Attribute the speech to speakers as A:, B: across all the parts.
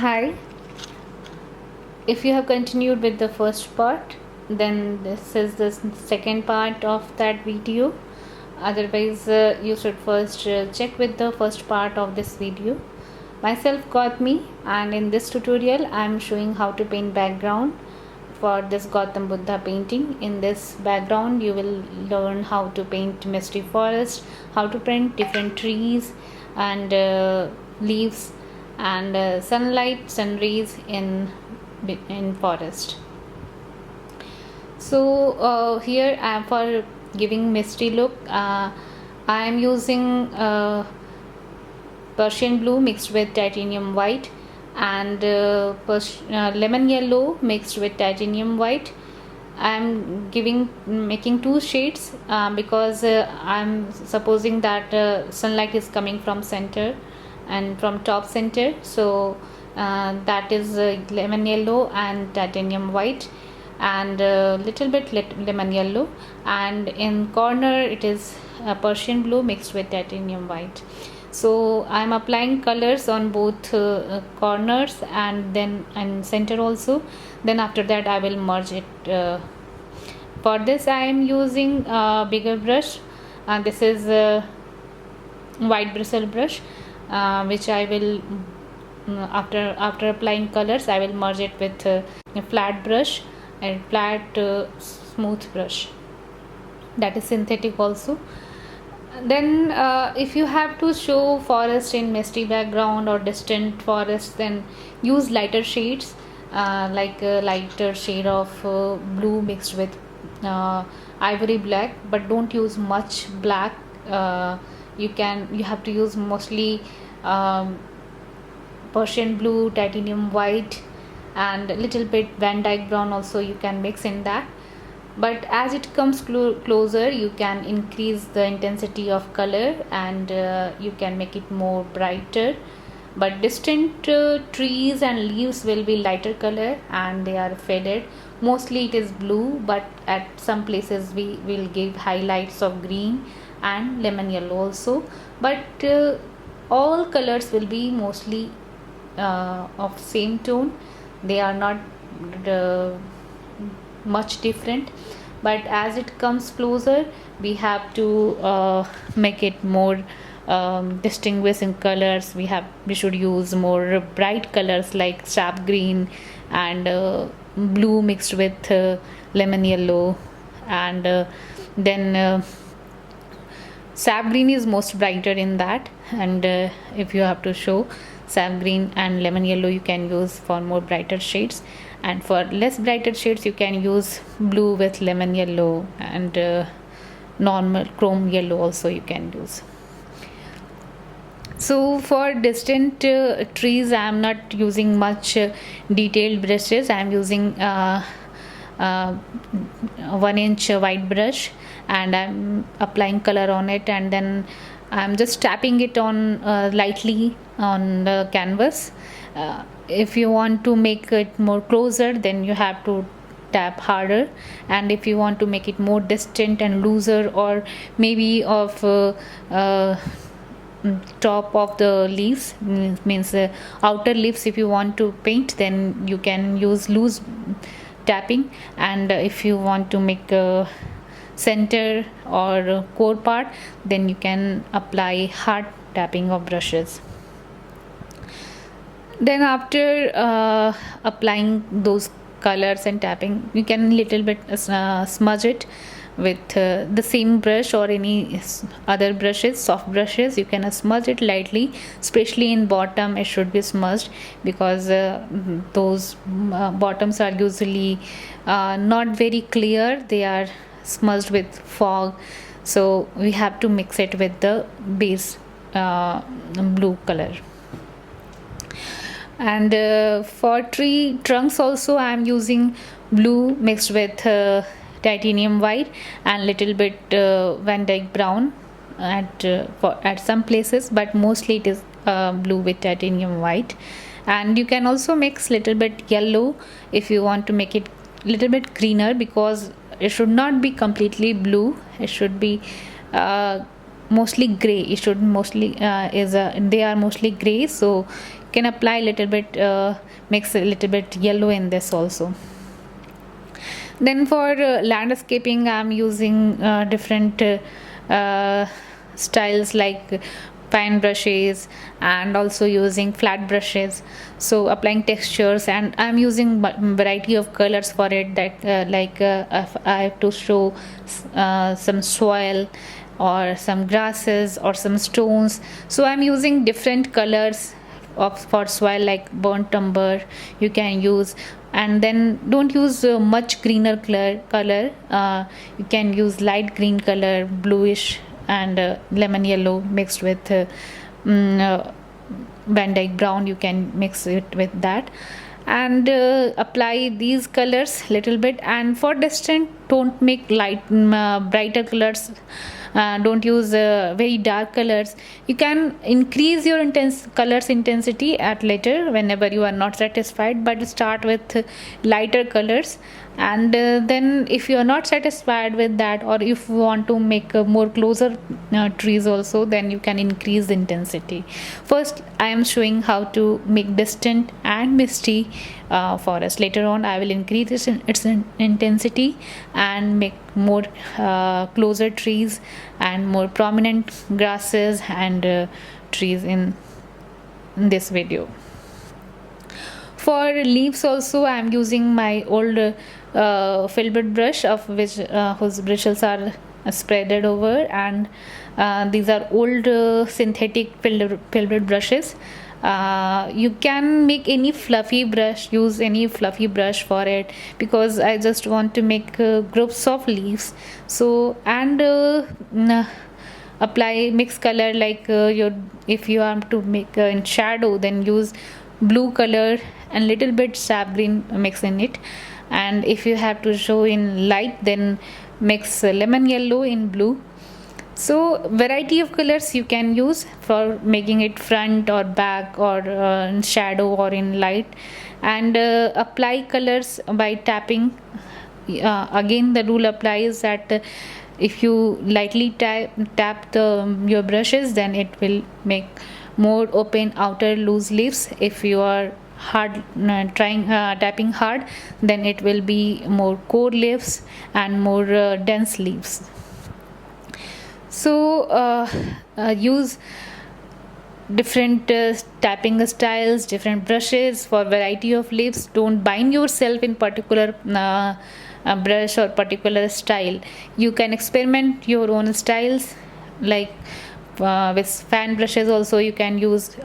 A: Hi, if you have continued with the first part, then this is the second part of that video. Otherwise, you should first check with the first part of this video. Myself Goutami, and in this tutorial I am showing how to paint background for this Gautam Buddha painting. In this background you will learn how to paint misty forest, how to paint different trees and leaves and sunlight, sun rays in forest. So here I am for giving misty look. I am using Persian blue mixed with titanium white and lemon yellow mixed with titanium white. I am making two shades because I am supposing that sunlight is coming from center and from top center, so that is lemon yellow and titanium white and little bit lemon yellow, and in corner it is Persian blue mixed with titanium white. So I am applying colors on both corners and then and center also. Then after that I will merge it. For this I am using a bigger brush, and this is a white bristle brush, which I will after applying colors I will merge it with a flat brush and flat smooth brush that is synthetic also. Then if you have to show forest in misty background or distant forest, then use lighter shades like a lighter shade of blue mixed with ivory black, but don't use much black. You have to use mostly Persian blue, titanium white and a little bit Van Dyke brown also you can mix in that. But as it comes closer you can increase the intensity of color and you can make it more brighter. But distant trees and leaves will be lighter color and they are faded. Mostly it is blue, but at some places we will give highlights of green and lemon yellow also. But all colors will be mostly of same tone. They are not much different, but as it comes closer we have to make it more distinguished in colors. We should use more bright colors like sap green and blue mixed with lemon yellow, and then sap green is most brighter in that, and if you have to show sap green and lemon yellow you can use for more brighter shades, and for less brighter shades you can use blue with lemon yellow and normal chrome yellow also you can use. So for distant trees I am not using much detailed brushes. I am using 1-inch white brush and I'm applying color on it, and then I'm just tapping it on lightly on the canvas. If you want to make it more closer, then you have to tap harder, and if you want to make it more distant and looser, or maybe of top of the leaves, means outer leaves, if you want to paint, then you can use loose tapping, and if you want to make a center or core part, then you can apply hard tapping of brushes. Then after applying those colors and tapping, you can little bit smudge it with the same brush or any other brushes, soft brushes. You can smudge it lightly, especially in bottom it should be smudged, because those bottoms are usually not very clear, they are smudged with fog, so we have to mix it with the base blue color. And for tree trunks also I am using blue mixed with titanium white and little bit Van Dyke brown at some places, but mostly it is blue with titanium white. And you can also mix little bit yellow if you want to make it little bit greener, because it should not be completely blue, it should be mostly gray. It should mostly they are mostly gray, so can apply a little bit, mix a little bit yellow in this also. Then for landscaping, I'm using different styles like fine brushes, and also using flat brushes, so applying textures, and I'm using variety of colors for it, that if I have to show some soil or some grasses or some stones, so I'm using different colors for soil, like burnt umber you can use. And then don't use much greener color. You can use light green color, bluish, and lemon yellow mixed with Van Dyke brown. You can mix it with that, and apply these colors little bit. And for distant, don't make brighter colors. Don't use very dark colors. You can increase your colors intensity at later whenever you are not satisfied, but start with lighter colors. And then if you are not satisfied with that, or if you want to make more closer trees also, then you can increase the intensity. First I am showing how to make distant and misty forest. Later on I will increase its intensity and make more closer trees and more prominent grasses and trees in this video. For leaves also, I am using my old filbert brush, of which whose bristles are spreaded over, and these are old synthetic filbert brushes. You can make any fluffy brush, use any fluffy brush for it, because I just want to make groups of leaves. So, and apply mixed color, like if you want to make in shadow, then use blue color and little bit sap green mix in it. And if you have to show in light, then mix lemon yellow in blue. So variety of colors you can use for making it front or back, or in shadow or in light. And apply colors by tapping. Again the rule applies that if you lightly tap your brushes, then it will make more open outer loose leaves. If you are tapping hard, then it will be more core leaves and more dense leaves. So use different tapping styles, different brushes for variety of leaves. Don't bind yourself in particular brush or particular style. You can experiment your own styles, like with fan brushes also you can use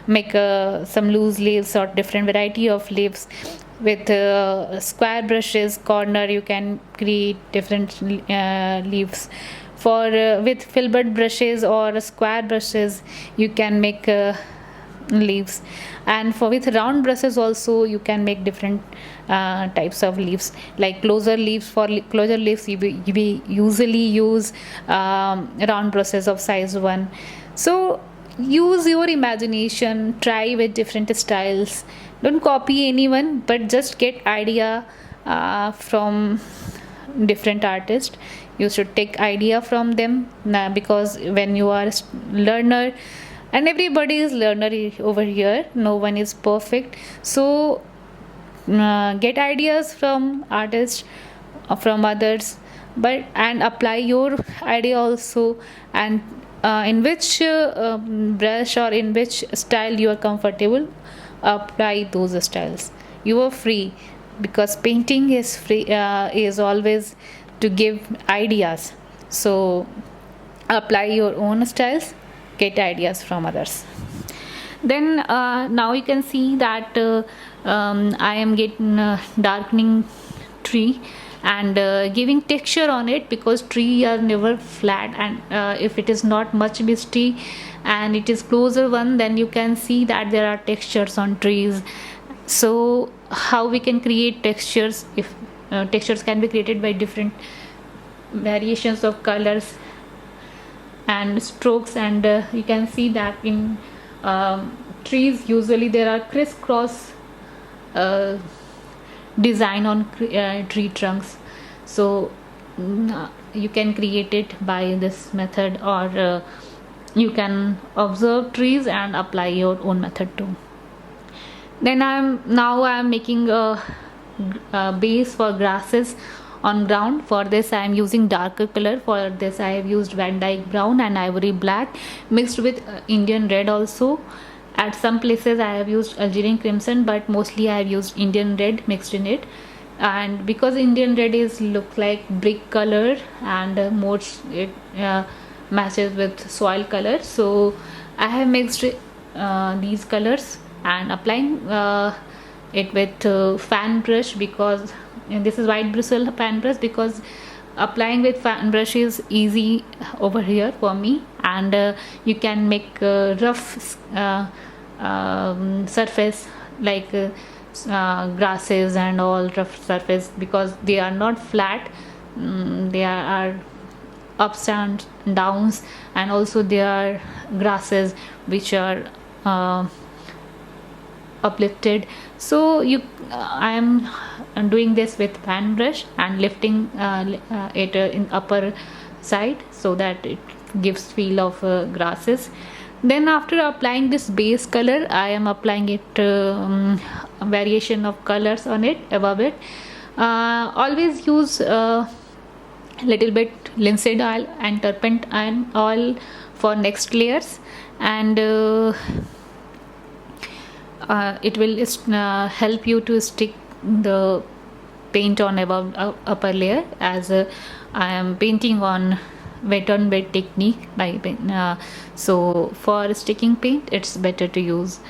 A: make some loose leaves or different variety of leaves. With square brushes, corner, you can create different leaves. For with filbert brushes or square brushes, you can make leaves. And for with round brushes also, you can make different types of leaves, like closer leaves. For closer leaves, we usually use round brushes of size 1. So use your imagination, try with different styles. Don't copy anyone, but just get idea from different artists. You should take idea from them, because when you are a learner, and everybody is learner over here, no one is perfect. So get ideas from artists, from others, and apply your idea also. And in which brush or in which style you are comfortable, apply those styles. You are free, because painting is free, is always to give ideas. So apply your own styles, get ideas from others. Then now you can see that I am getting darkening tree and giving texture on it, because tree are never flat. And if it is not much misty and it is closer one, then you can see that there are textures on trees. So how we can create textures? If textures can be created by different variations of colors and strokes. And you can see that in trees usually there are crisscross design on tree trunks. So you can create it by this method, or you can observe trees and apply your own method too. Then I'm making a base for grasses on ground. For this I am using darker color. For this I have used Van Dyke brown and ivory black mixed with Indian red also. At some places I have used Algerian crimson, but mostly I have used Indian red mixed in it. And because Indian red is look like brick color and more it matches with soil color, so I have mixed these colors and applying it with fan brush, because this is white bristle fan brush, because applying with fan brush is easy over here for me. And you can make rough surface like grasses and all rough surface, because they are not flat. They are ups and downs, and also there are grasses which are uplifted. So I am doing this with fan brush and lifting it in upper side, so that it gives feel of grasses. Then after applying this base color, I am applying it variation of colors on it above it. Always use little bit linseed oil and turpentine oil for next layers, and it will help you to stick the paint on above upper layer, as I am painting on wet on wet technique so for sticking paint it's better to use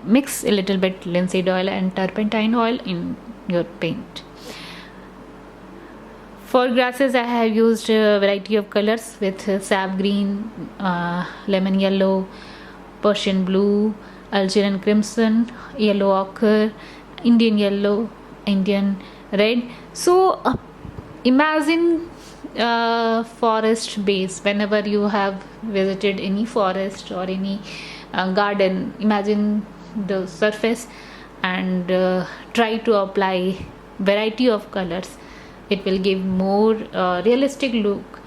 A: mix a little bit linseed oil and turpentine oil in your paint. For grasses I have used a variety of colors with sap green, lemon yellow, Persian blue, Algerian crimson, yellow ochre, Indian yellow, Indian red. So imagine forest base. Whenever you have visited any forest or any garden, imagine the surface and try to apply variety of colors. It will give more realistic look,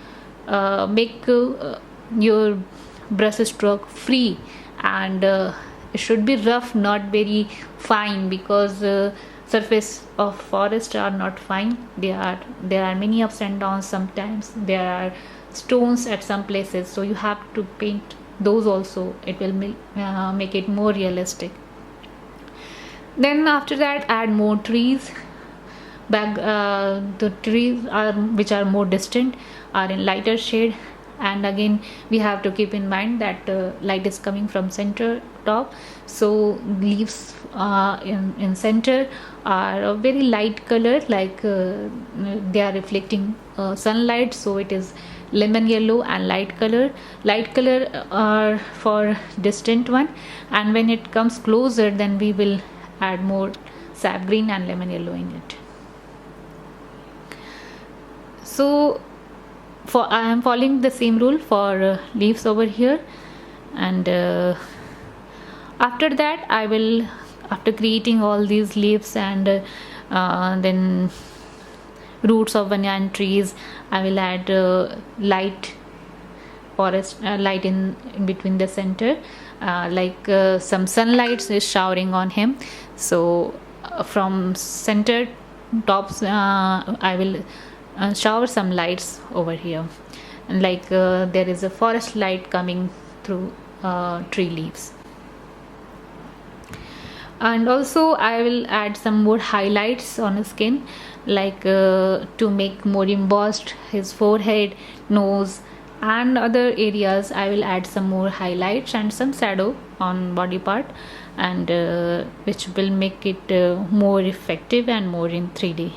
A: make your brush stroke free, and it should be rough, not very fine, because surface of forest are not fine. There are many ups and downs. Sometimes there are stones at some places, so you have to paint those also. It will make it more realistic. Then after that add more trees. The trees which are more distant are in lighter shade, and again we have to keep in mind that light is coming from center top, so leaves in center are a very light color, like they are reflecting sunlight, so it is lemon yellow and light color. Light color are for distant one, and when it comes closer then we will add more sap green and lemon yellow in it. So I am following the same rule for leaves over here, and after that I will, after creating all these leaves and then roots of banyan trees, I will add light forest light in between the center, like some sunlight is showering on him. So from center tops I will shower some lights over here, and like there is a forest light coming through tree leaves. And also I will add some more highlights on his skin, like to make more embossed his forehead, nose and other areas. I will add some more highlights and some shadow on body part, and which will make it more effective and more in 3D.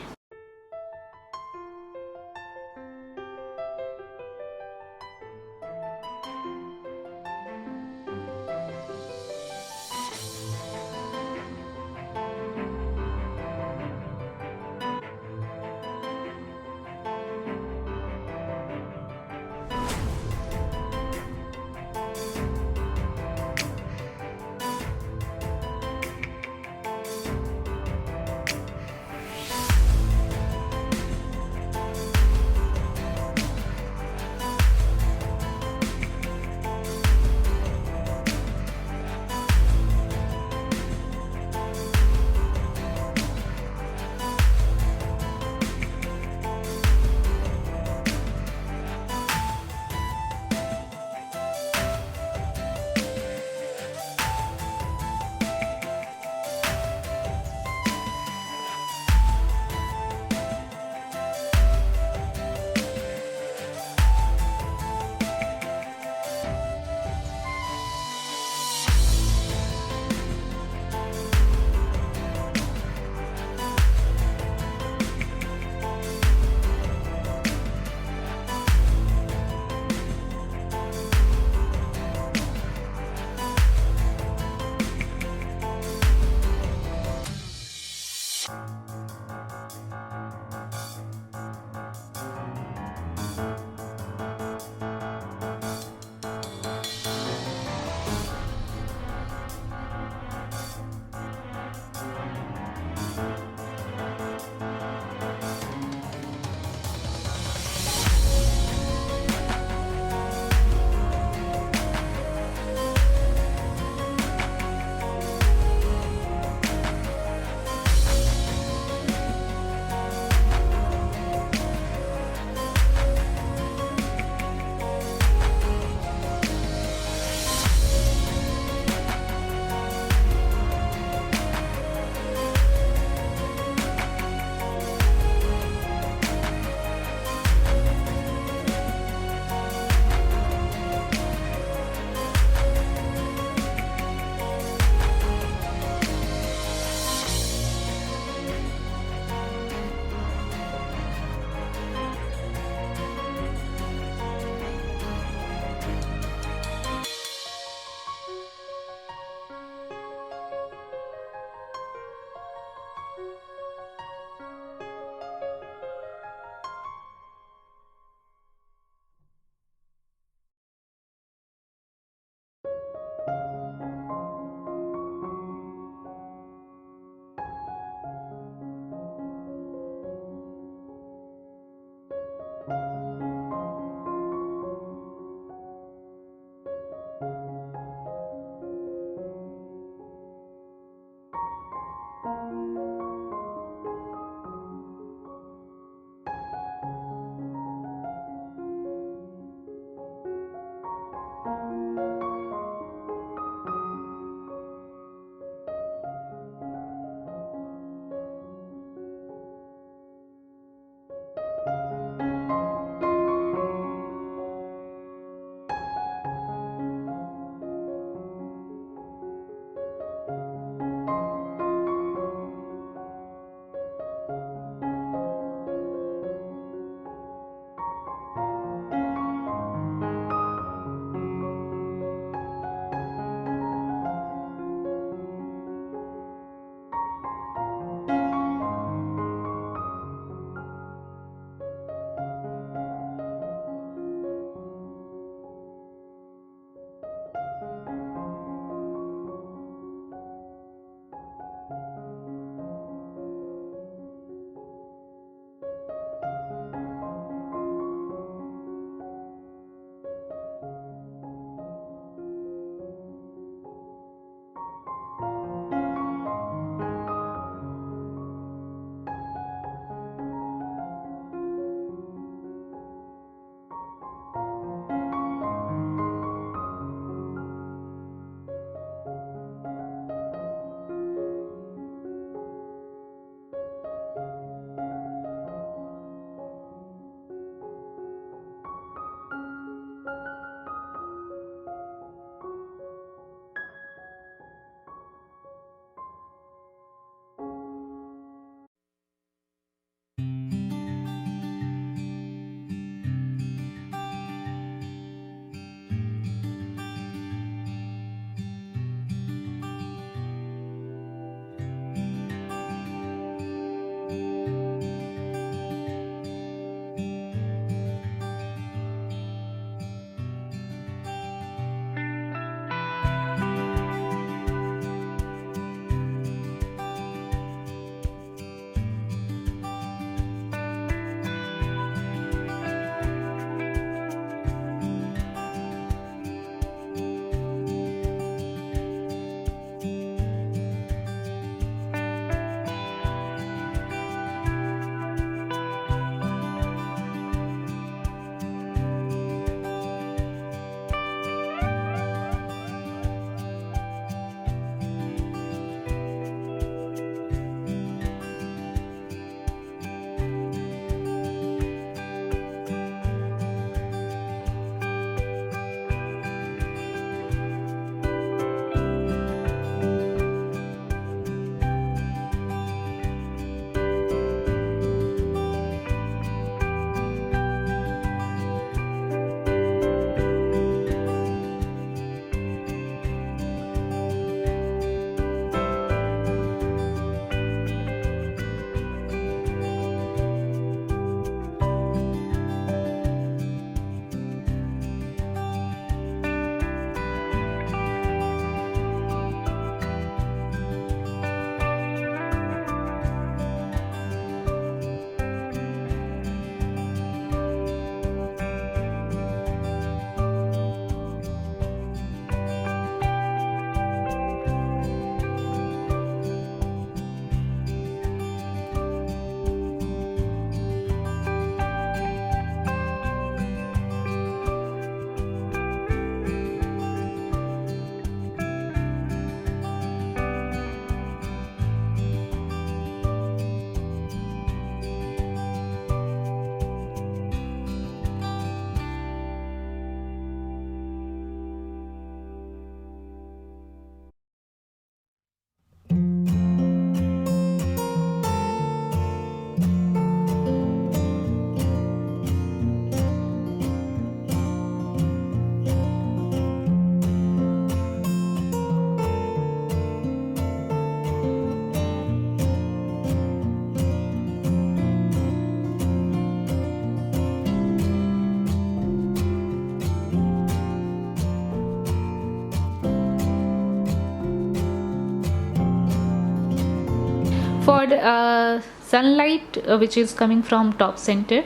A: For the, sunlight which is coming from top center,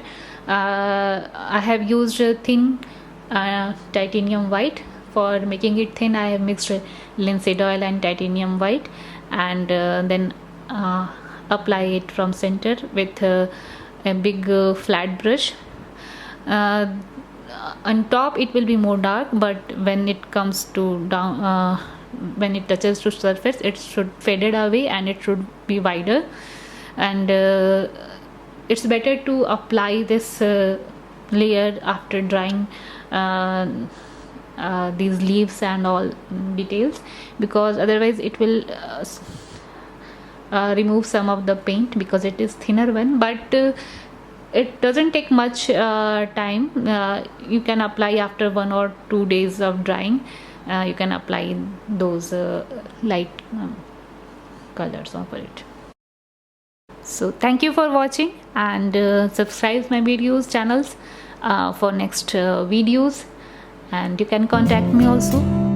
A: I have used thin titanium white. For making it thin, I have mixed linseed oil and titanium white, and then apply it from center with a big flat brush. On top it will be more dark, but when it comes to down, when it touches to surface, it should faded away and it should be wider. And it's better to apply this layer after drying these leaves and all details, because otherwise it will remove some of the paint, because it is thinner one. But it doesn't take much time. You can apply after 1 or 2 days of drying. You can apply those light colors over it. So thank you for watching, and subscribe my videos channels for next videos, and you can contact me also.